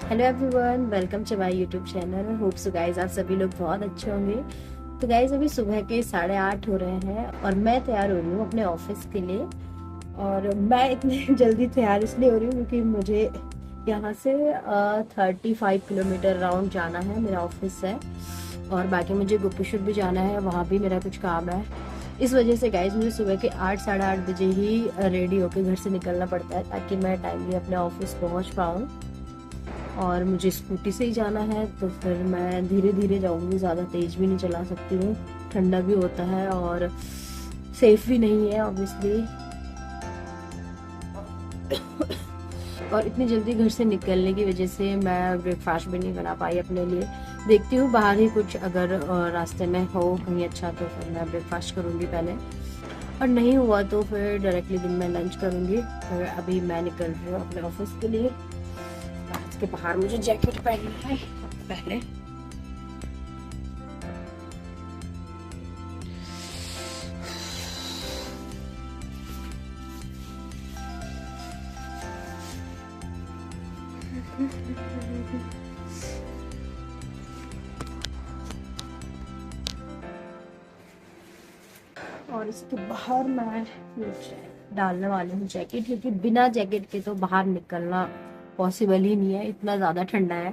Hello everyone, welcome to my YouTube channel. Hope so guys आप सभी लोग बहुत अच्छे होंगे। तो गाइस अभी सुबह के 8:30 हो रहे हैं और मैं तैयार हो रही हूँ अपने ऑफिस के लिए। और मैं इतनी जल्दी तैयार इसलिए हो रही हूँ क्योंकि मुझे यहाँ से 35 किलोमीटर राउंड जाना है, मेरा ऑफिस है। और बाकी मुझे गोपेश्वर भी जाना है, वहाँ भी मेरा कुछ काम है। इस वजह से गाइज मुझे सुबह के 8 साढ़े 8 बजे ही रेडी होकर घर से निकलना पड़ता है ताकि मैं टाइमली अपने ऑफिस पहुँच पाऊँ। और मुझे स्कूटी से ही जाना है तो फिर मैं धीरे धीरे जाऊंगी, ज़्यादा तेज़ भी नहीं चला सकती हूँ। ठंडा भी होता है और सेफ भी नहीं है ऑब्वियसली। और इतनी जल्दी घर से निकलने की वजह से मैं ब्रेकफास्ट भी नहीं बना पाई अपने लिए। देखती हूँ बाहर ही कुछ अगर रास्ते में हो कहीं अच्छा तो फिर मैं ब्रेकफास्ट करूँगी पहले, और नहीं हुआ तो फिर डायरेक्टली दिन में लंच करूँगी। फिर अभी मैं निकल रही हूँ अपने ऑफिस के लिए। आज के बाहर मुझे जैकेट पहननी है पहले। और इसके बाहर मैं डालने वाली हूँ जैकेट, क्योंकि बिना जैकेट के तो बाहर निकलना पॉसिबल ही नहीं है, इतना ज्यादा ठंडा है।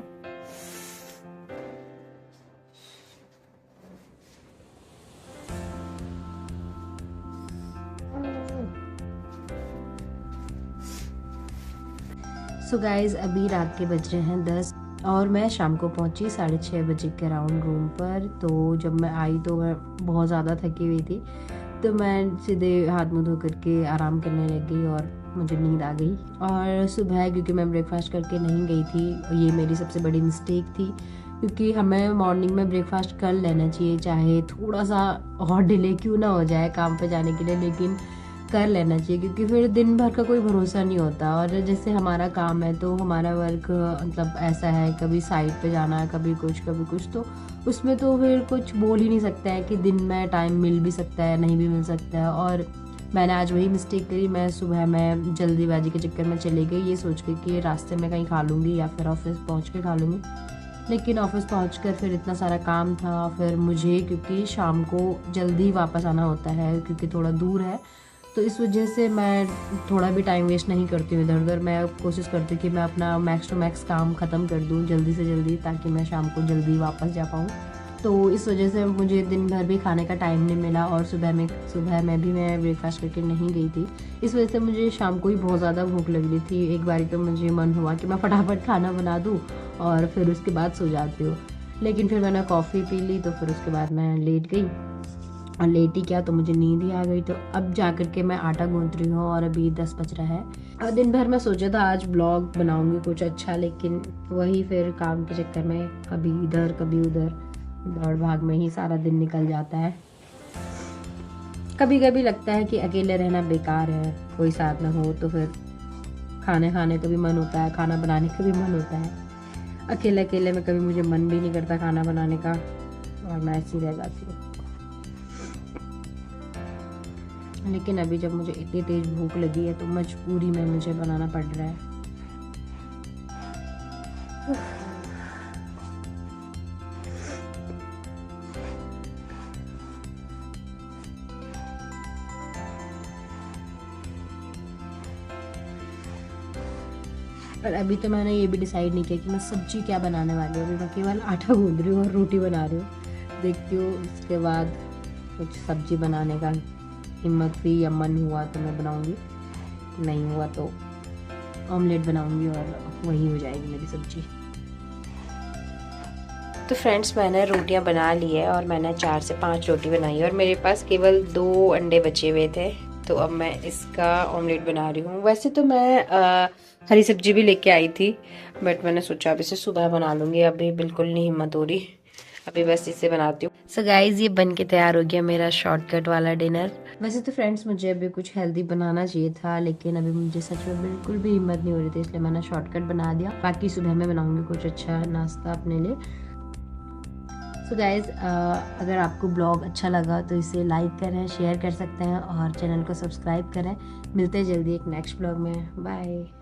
सो गाइज अभी रात के बज रहे हैं 10 और मैं शाम को पहुंची 6:30 बजे के राउंड रूम पर। तो जब मैं आई तो मैं बहुत ज़्यादा थकी हुई थी, तो मैं सीधे हाथ मुंह धो करके आराम करने लग गई और मुझे नींद आ गई। और सुबह क्योंकि मैं ब्रेकफास्ट करके नहीं गई थी, ये मेरी सबसे बड़ी मिस्टेक थी, क्योंकि हमें मॉर्निंग में ब्रेकफास्ट कर लेना चाहिए, चाहे थोड़ा सा और डिले क्यों ना हो जाए काम पे जाने के लिए, लेकिन कर लेना चाहिए, क्योंकि फिर दिन भर का कोई भरोसा नहीं होता। और जैसे हमारा काम है तो हमारा वर्क मतलब ऐसा है, कभी साइट पे जाना है, कभी कुछ, तो उसमें तो फिर कुछ बोल ही नहीं सकते हैं कि दिन में टाइम मिल भी सकता है, नहीं भी मिल सकता है। और मैंने आज वही मिस्टेक करी, मैं सुबह में जल्दीबाजी के चक्कर में चली गई ये सोच के कि रास्ते में कहीं खा लूँगी या फिर ऑफिस पहुँच के खा लूँगी। लेकिन ऑफिस पहुंचकर फिर इतना सारा काम था, फिर मुझे क्योंकि शाम को जल्दी वापस आना होता है क्योंकि थोड़ा दूर है, तो इस वजह से मैं थोड़ा भी टाइम वेस्ट नहीं करती हूँ इधर उधर। मैं कोशिश करती हूँ कि मैं अपना मैक्स टू मैक्स काम ख़त्म कर दूँ जल्दी से जल्दी, ताकि मैं शाम को जल्दी वापस जा पाऊँ। तो इस वजह से मुझे दिन भर भी खाने का टाइम नहीं मिला और सुबह में भी मैं ब्रेकफास्ट करके नहीं गई थी। इस वजह से मुझे शाम को ही बहुत ज़्यादा भूख लग रही थी। एक बारी तो मुझे मन हुआ कि मैं फटाफट खाना बना दूँ और फिर उसके बाद सो जाती हूँ, लेकिन फिर मैंने कॉफ़ी पी ली तो फिर उसके बाद मैं लेट गई। और लेट ही क्या तो मुझे नींद ही आ गई। तो अब जा कर के मैं आटा गूंथ रही हूँ और अभी 10 बज रहा है। और दिन भर मैं सोचा था आज ब्लॉग बनाऊंगी कुछ अच्छा, लेकिन वही फिर काम के चक्कर में कभी इधर कभी उधर दौड़ भाग में ही सारा दिन निकल जाता है। कभी कभी लगता है कि अकेले रहना बेकार है, कोई साथ ना हो तो फिर खाने खाने का भी मन होता है, खाना बनाने का भी मन होता है। अकेले अकेले में कभी मुझे मन भी नहीं करता खाना बनाने का और मैं ऐसी रह जाती हूँ। लेकिन अभी जब मुझे इतनी तेज भूख लगी है तो मजबूरी में मुझे बनाना पड़ रहा है। और अभी तो मैंने ये भी डिसाइड नहीं किया कि मैं सब्जी क्या बनाने वाली हूँ। अभी मैं केवल आटा गूंद रही हूँ और रोटी बना रही हूँ। देखती हूँ उसके बाद कुछ सब्जी बनाने का हिम्मत हुई या मन हुआ तो मैं बनाऊँगी, नहीं हुआ तो ऑमलेट बनाऊँगी और वही हो जाएगी मेरी सब्जी। तो फ्रेंड्स मैंने रोटियां बना ली है और मैंने 4 से 5 रोटी बनाई है और मेरे पास केवल 2 अंडे बचे हुए थे, तो अब मैं इसका ऑमलेट बना रही हूँ। वैसे तो मैं हरी सब्जी भी लेके आई थी, बट मैंने सोचा अब इसे सुबह बना लूँगी, अभी बिल्कुल नहीं हिम्मत हो रही, अभी बस इसे बनाती हूँ। सो गाइज ये बन के तैयार हो गया मेरा शॉर्टकट वाला डिनर। वैसे तो फ्रेंड्स मुझे अभी कुछ हेल्दी बनाना चाहिए था, लेकिन अभी मुझे सच में बिल्कुल भी हिम्मत नहीं हो रही थी, इसलिए मैंने शॉर्टकट बना दिया। बाकी सुबह में बनाऊंगी कुछ अच्छा नाश्ता अपने लिए। सो गाइज अगर आपको ब्लॉग अच्छा लगा तो इसे लाइक करें, शेयर कर सकते हैं और चैनल को सब्सक्राइब करें। मिलते हैं जल्दी एक नेक्स्ट ब्लॉग में। बाय।